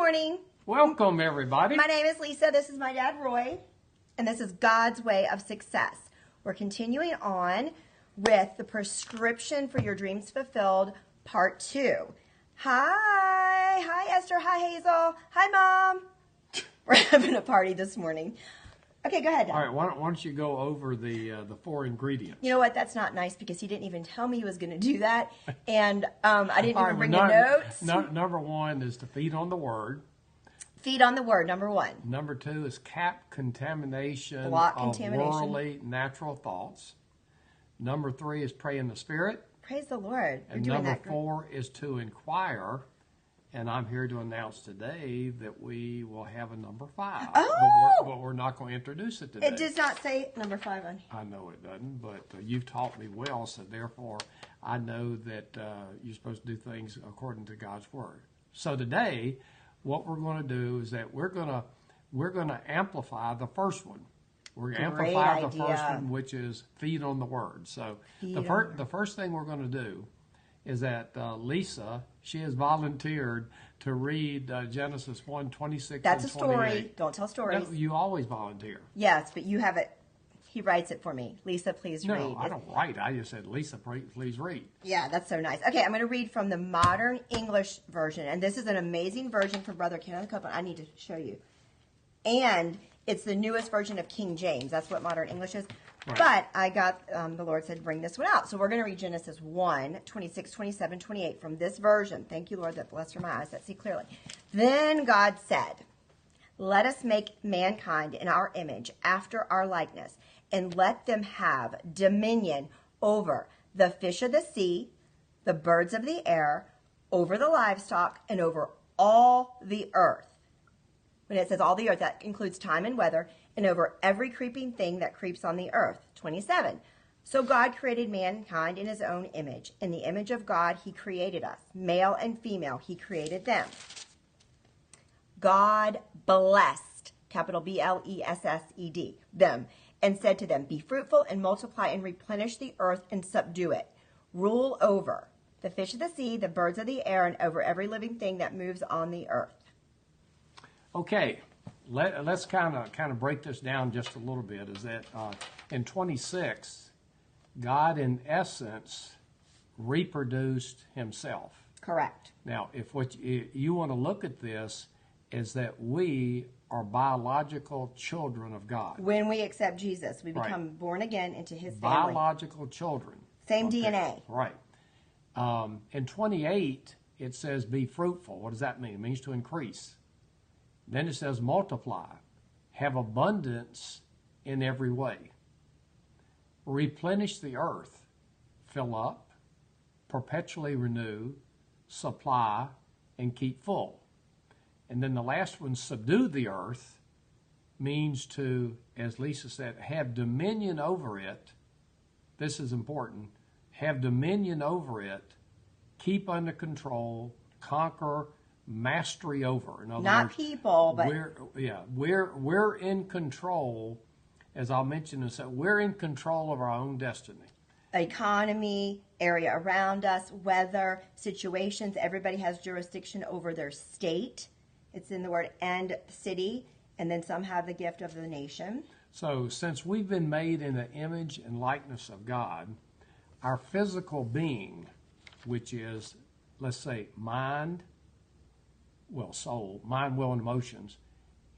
morning. Welcome, everybody. My name is Lisa. This is my dad, Roy. And this is God's Way of Success. We're continuing on with the prescription for your dreams fulfilled, part 2. Hi, Esther. Hi, Hazel. Hi, Mom. We're having a party this morning. Okay, go ahead, Dad. All right, why don't you go over the 4 ingredients? You know what? That's not nice because he didn't even tell me he was going to do that. And I didn't even bring the notes. Number 1 is to feed on the Word. Feed on the Word, number 1. Number 2 is cap contamination Block of contamination. worldly, natural thoughts. Number 3 is pray in the Spirit. Praise the Lord. You're And doing number that great. 4 is to inquire. And I'm here to announce today that we will have a number 5. Oh! But we're not going to introduce it today. It does not say number 5 on here. I know it doesn't, but you've taught me well, so therefore I know that you're supposed to do things according to God's Word. So today, what we're going to do is that we're going to amplify the first one. We're going to amplify the first one, which is feed on the Word. So the first thing we're going to do is that Lisa, she has volunteered to read Genesis 1:26 That's and a story. 28. Don't tell stories. No, you always volunteer. Yes, but you have it. He writes it for me. Lisa, please read. No, I don't write. I just said, Lisa, please read. Yeah, that's so nice. Okay, I'm going to read from the Modern English Version. And this is an amazing version from Brother Kenneth Copeland. I need to show you. And it's the newest version of King James. That's what Modern English is. Right. But I got, the Lord said, bring this one out. So we're going to read Genesis 1:26, 27, 28 from this version. Thank you, Lord, that blessed are my eyes that see clearly. Then God said, let us make mankind in our image, after our likeness, and let them have dominion over the fish of the sea, the birds of the air, over the livestock, and over all the earth. When it says all the earth, that includes time and weather, and over every creeping thing that creeps on the earth. 27. So God created mankind in his own image. In the image of God, he created us. Male and female, he created them. God blessed, capital B-L-E-S-S-E-D, them, and said to them, be fruitful and multiply and replenish the earth and subdue it. Rule over the fish of the sea, the birds of the air, and over every living thing that moves on the earth. Okay, let's kind of break this down just a little bit. Is that in 26, God in essence reproduced himself. Correct. Now, if what you want to look at this is that we are biological children of God. When we accept Jesus, we become born again into his family. Biological children. Same DNA. Right. In 28, it says be fruitful. What does that mean? It means to increase. Then it says multiply, have abundance in every way. Replenish the earth, fill up, perpetually renew, supply, and keep full. And then the last one, subdue the earth, means to, as Lisa said, have dominion over it. This is important. Have dominion over it, keep under control, conquer, mastery over. In other Not words, people, but we're in control. As I'll mention this, we're in control of our own destiny. Economy, area around us, weather, situations. Everybody has jurisdiction over their state. It's in the word and city, and then some have the gift of the nation. So since we've been made in the image and likeness of God, our physical being, which is, let's say, soul, mind, will, and emotions,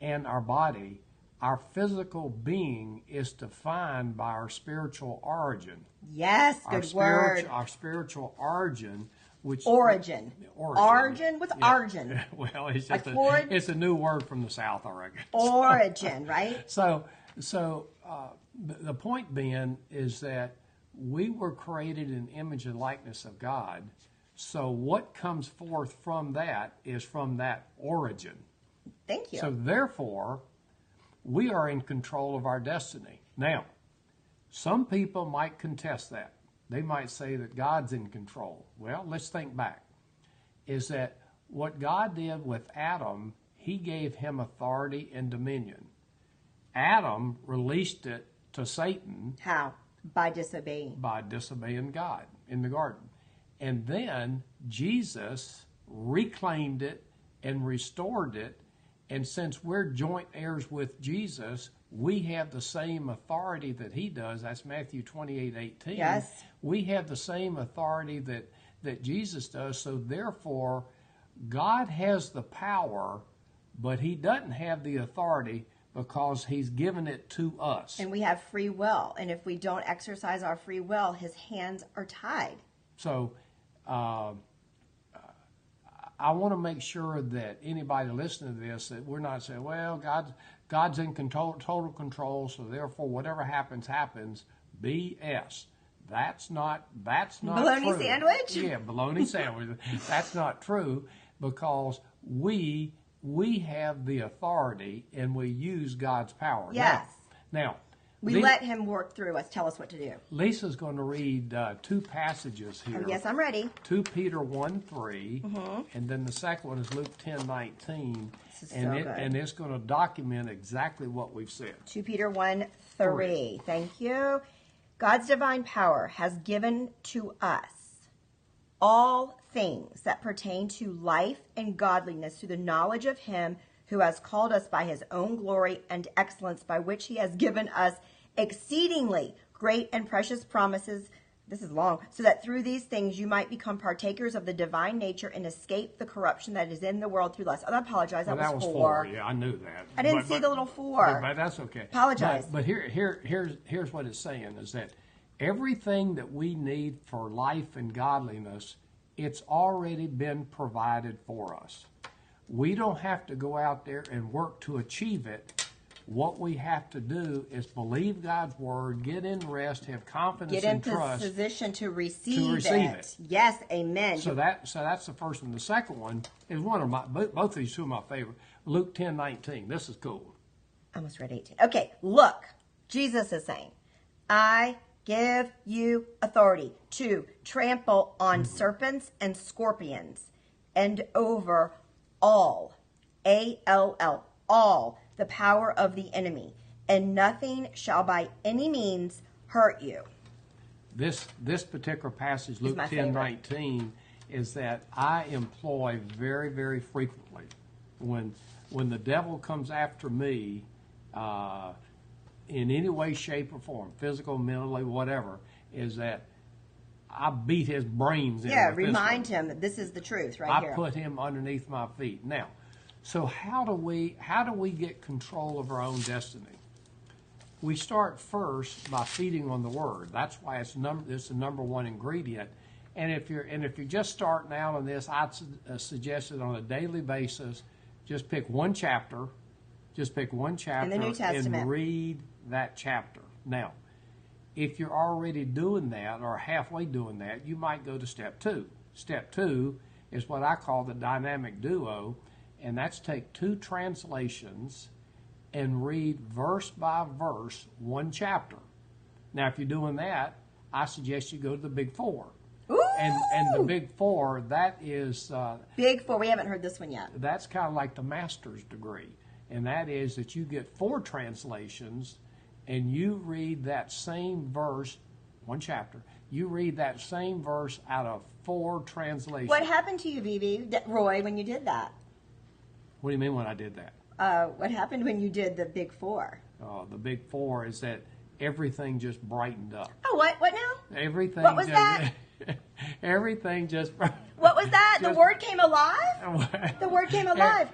and our body, our physical being is defined by our spiritual origin. Yes, good word. Our spiritual origin, which... Origin. Origin? What's origin? Well, it's like just it's a new word from the South, I reckon. Origin, right? So the point being is that we were created in the image and likeness of God. So what comes forth from that is from that origin. Thank you. So therefore, we are in control of our destiny. Now, some people might contest that. They might say that God's in control. Well, let's think back. Is that what God did with Adam, he gave him authority and dominion. Adam released it to Satan. How? By disobeying. By disobeying God in the garden. And then Jesus reclaimed it and restored it. And since we're joint heirs with Jesus, we have the same authority that he does. That's Matthew 28:18. Yes. We have the same authority that Jesus does. So therefore, God has the power, but he doesn't have the authority because he's given it to us. And we have free will. And if we don't exercise our free will, his hands are tied. So I want to make sure that anybody listening to this, that we're not saying, well, God's in total control, so therefore whatever happens, happens. BS. That's not Bologna true. sandwich? Yeah, bologna sandwich. That's not true, because we have the authority and we use God's power. Yes. Now we let him work through us, tell us what to do. Lisa's going to read two passages here. Oh, yes, I'm ready. 2 Peter 1:3, and then the second one is Luke 10:19. This is so good. And it's going to document exactly what we've said. 2 Peter 1:3. Thank you. God's divine power has given to us all things that pertain to life and godliness through the knowledge of him who has called us by his own glory and excellence, by which he has given us exceedingly great and precious promises. This is long. So that through these things you might become partakers of the divine nature and escape the corruption that is in the world through lust. Oh, I apologize. That was 4. Yeah, I knew that. I didn't see the little 4. But that's okay. Apologize. But here's what it's saying, is that everything that we need for life and godliness, it's already been provided for us. We don't have to go out there and work to achieve it. What we have to do is believe God's word, get in rest, have confidence and trust. Get into position to receive it. Yes, amen. So that's the first one. The second one is one of my, both of these two are my favorite. Luke 10:19. This is cool. I almost read 18. Okay, look. Jesus is saying, I give you authority to trample on serpents and scorpions and over all, A-L-L, all the power of the enemy, and nothing shall by any means hurt you. This particular passage, Luke 10:19, is that I employ very, very frequently. When the devil comes after me, in any way, shape, or form, physical, mentally, whatever, is that I beat his brains in. Yeah, remind him that this is the truth here. I put him underneath my feet. Now, so how do we get control of our own destiny? We start first by feeding on the Word. That's why it's the number one ingredient. And if you're just starting out on this, I'd suggest that on a daily basis, just pick one chapter. Just pick one chapter in the New Testament and read that chapter. Now, if you're already doing that or halfway doing that, you might go to step 2. Step 2 is what I call the dynamic duo, and that's take 2 translations and read verse by verse one chapter. Now, if you're doing that, I suggest you go to the Big 4. Ooh! And the Big 4, that is... Big 4, we haven't heard this one yet. That's kind of like the master's degree, and that is that you get 4 translations and you read that same verse, one chapter, you read that same verse out of 4 translations. What happened to you, Roy, when you did that? What do you mean when I did that? What happened when you did the Big 4? The Big 4 is that everything just brightened up. Oh, what now? Everything. What was that? Everything just... What was that? The Word came alive? The Word came alive.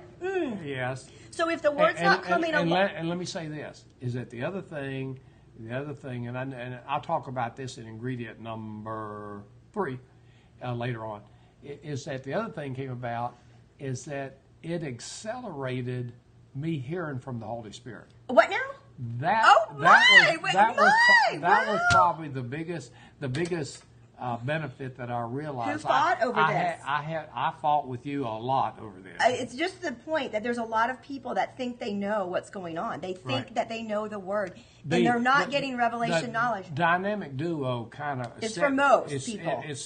Yes. So if the Word's not coming alive... And let me say this, is that the other thing, and I'll talk about this in ingredient number 3 later on, is that the other thing came about is that it accelerated me hearing from the Holy Spirit. What now? That was probably the biggest benefit that I realized. Who fought over this? I fought with you a lot over this. It's just the point that there's a lot of people that think they know what's going on. They think that they know the Word, and they're not getting revelation knowledge. Dynamic duo kind of. It's for most people. It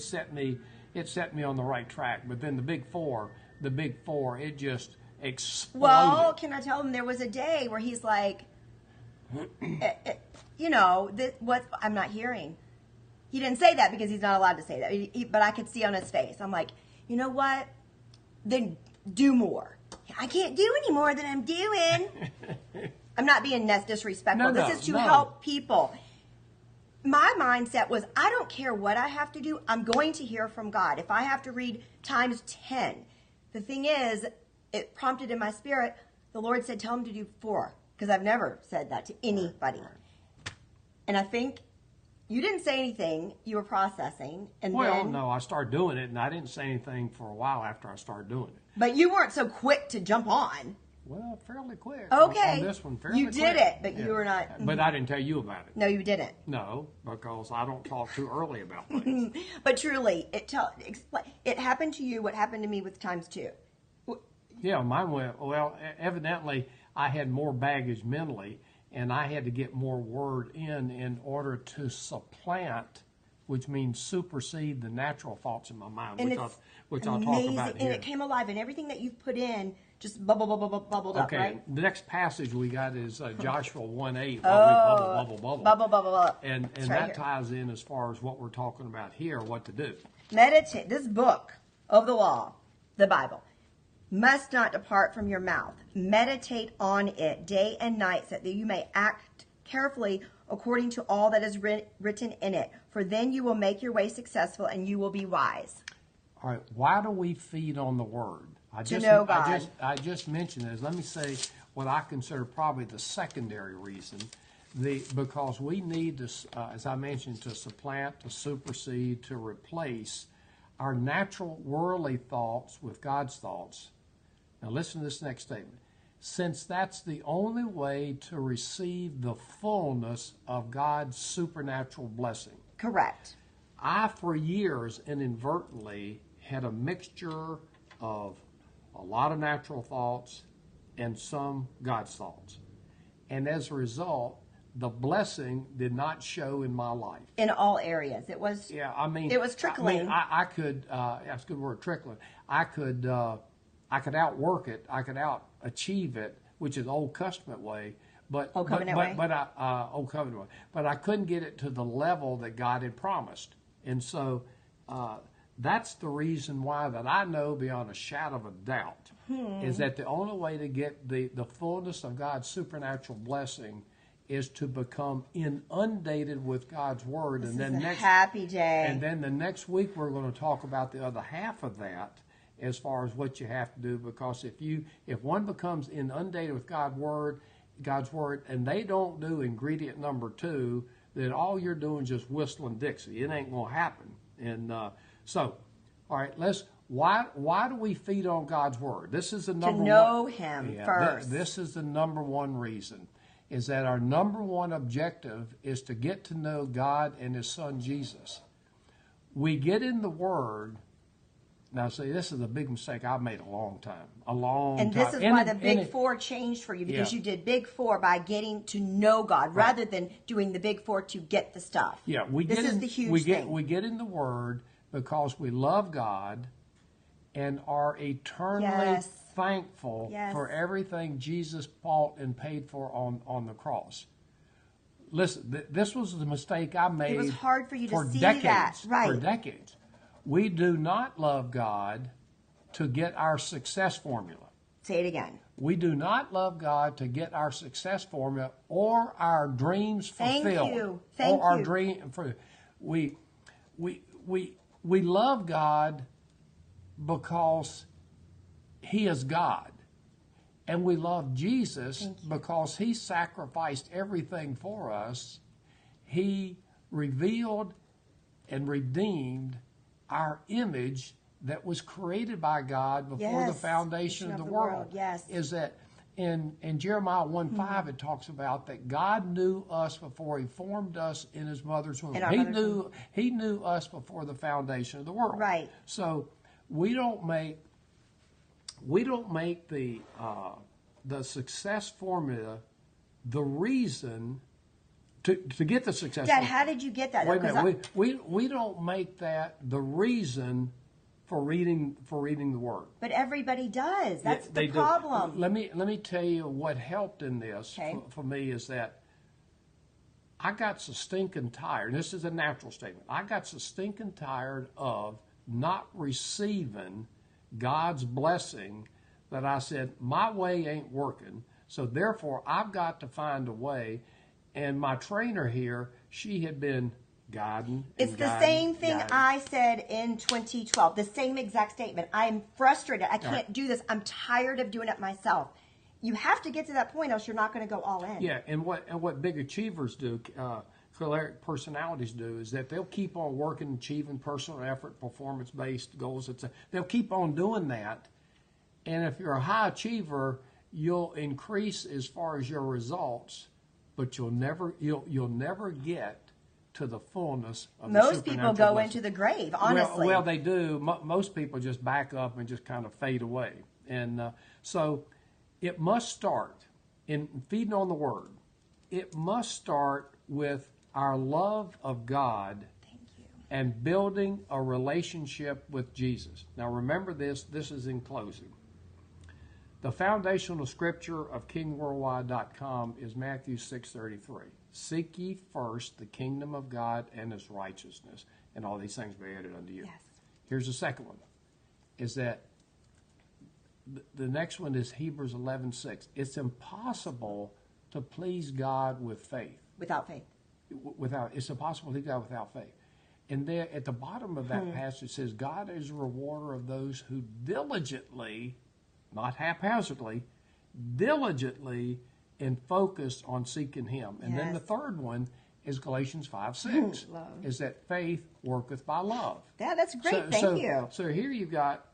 set me on the right track. But then the Big 4, it just exploded. Well, can I tell them there was a day where he's like, what I'm not hearing. He didn't say that because he's not allowed to say that, but I could see on his face. I'm like, you know what? Then do more. I can't do any more than I'm doing. I'm not being disrespectful. This is to help people. My mindset was, I don't care what I have to do. I'm going to hear from God. If I have to read times 10. The thing is, it prompted in my spirit, the Lord said, tell him to do 4. Because I've never said that to anybody. And I think you didn't say anything. You were processing. And no, I started doing it, and I didn't say anything for a while after I started doing it. But you weren't so quick to jump on. Well, fairly quick. Okay. On this one, fairly quick. You did it, but you were not. But I didn't tell you about it. No, you didn't. No, because I don't talk too early about things. But truly, it happened to you what happened to me with times 2. Yeah, mine went, evidently I had more baggage mentally, and I had to get more word in order to supplant, which means supersede the natural thoughts in my mind, which I'll talk about here. And it came alive, and everything that you've put in just bubbled up, right? Okay, the next passage we got is Joshua 1:8. Bubble. And right that here. ties in as far as what we're talking about here, what to do. Meditate. This book of the law, the Bible, must not depart from your mouth. Meditate on it day and night, so that you may act carefully according to all that is written in it. For then you will make your way successful and you will be wise. All right, why do we feed on the Word? I just mentioned this. Let me say what I consider probably the secondary reason. Because we need to, as I mentioned, to supplant, to supersede, to replace our natural worldly thoughts with God's thoughts. Now listen to this next statement. Since that's the only way to receive the fullness of God's supernatural blessing. Correct. I, for years, inadvertently had a mixture of a lot of natural thoughts and some God's thoughts. And as a result, the blessing did not show in my life. In all areas. It was it was trickling. I could that's a good word, trickling. I could outwork it, I could out achieve it, which is Old Testament way, but Old Covenant way. Old Covenant way. But I couldn't get it to the level that God had promised. And so that's the reason why that I know beyond a shadow of a doubt is that the only way to get the fullness of God's supernatural blessing is to become inundated with God's Word. This is a happy day. And then the next week we're going to talk about the other half of that as far as what you have to do, because if one becomes inundated with God's Word, and they don't do ingredient number 2, then all you're doing is just whistling Dixie. It ain't going to happen. And so, all right, why do we feed on God's Word? This is the number one. To know Him first. This is the number one reason, is that our number one objective is to get to know God and His Son Jesus. We get in the Word. Now, see, this is a big mistake I've made a long time. And this is why the Big Four changed for you, because you did Big Four by getting to know God rather than doing the Big Four to get the stuff. Yeah, this is the huge thing. We get in the Word because we love God and are eternally thankful for everything Jesus fought and paid for on the cross. Listen, this was the mistake I made. It was hard for you to see decades, that. Right. For decades. We do not love God to get our success formula. Say it again. We do not love God to get our success formula or our dreams fulfilled. Thank you. Our dream for we love God because He is God. And we love Jesus because He sacrificed everything for us. He revealed and redeemed our image that was created by God before the foundation of the world. Yes. Is that in Jeremiah 1:5 it talks about that God knew us before He formed us in His mother's womb. He knew us before the foundation of the world. Right. So we don't make the success formula the reason to get the success. Dad, how did you get that? Wait a minute. We don't make that the reason for reading the Word. But everybody does. That's the problem. Let me tell you what helped in this for me is that I got so stinking tired. And this is a natural statement. I got so stinking tired of not receiving God's blessing that I said, my way ain't working, so therefore I've got to find a way. And my trainer here, she had been guiding. It's the same thing I said in 2012, the same exact statement. I'm frustrated. I can't do this. I'm tired of doing it myself. You have to get to that point, else you're not going to go all in. Yeah, and what big achievers do, choleric personalities do, is that they'll keep on working, achieving personal effort, performance-based goals. They'll keep on doing that. And if you're a high achiever, you'll increase as far as your results, but you'll never get to the fullness of the Most people go blessing. into the grave, honestly. Well, they do. Most people just back up and just kind of fade away. And so it must start in feeding on the Word. It must start with our love of God and building a relationship with Jesus. Now remember this is in closing. The foundational scripture of kingworldwide.com is Matthew 6:33. Seek ye first the kingdom of God and his righteousness, and all these things will be added unto you. Yes. Here's the second one, is that the next one is Hebrews 11:6. It's impossible to please God with faith. Without faith. It's impossible to please God without faith. And there at the bottom of that passage it says, God is a rewarder of those who diligently, not haphazardly, diligently and focused on seeking him. And then the third one is Galatians 5:6, is that faith worketh by love. Yeah, that's great. Thank you. So here you've got,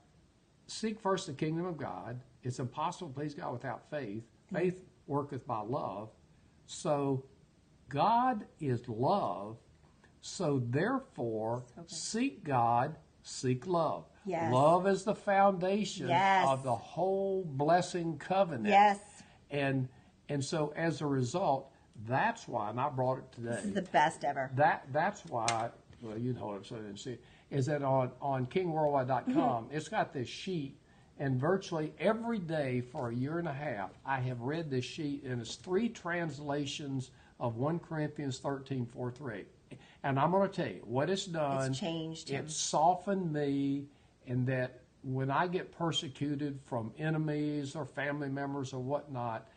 seek first the kingdom of God. It's impossible to please God without faith. Faith worketh by love. So God is love. So therefore, seek God, seek love. Yes. Love is the foundation of the whole blessing covenant. Yes. And so as a result, that's why, and I brought it today. This is the best ever. That's why, well, you can hold it so I didn't see it, is that on kingworldwide.com, it's got this sheet, and virtually every day for a year and a half, I have read this sheet, and it's 3 translations of 1 Corinthians 13:4-3. And I'm going to tell you, what it's done, It's changed him. It's softened me, and that when I get persecuted from enemies or family members or whatnot,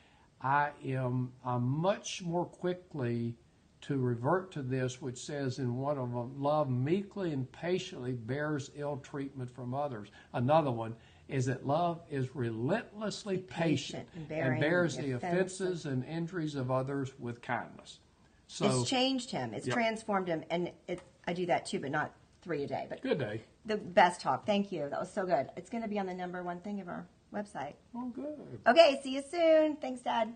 I'm much more quickly to revert to this, which says in one of them, love meekly and patiently bears ill treatment from others. Another one is that love is relentlessly patient and bears the offenses and injuries of others with kindness. So it's changed him. It's transformed him. And I do that too, but not 3 a day. But good day. The best talk. Thank you. That was so good. It's going to be on the #1 thing of our website. Oh, good. Okay, see you soon. Thanks, Dad.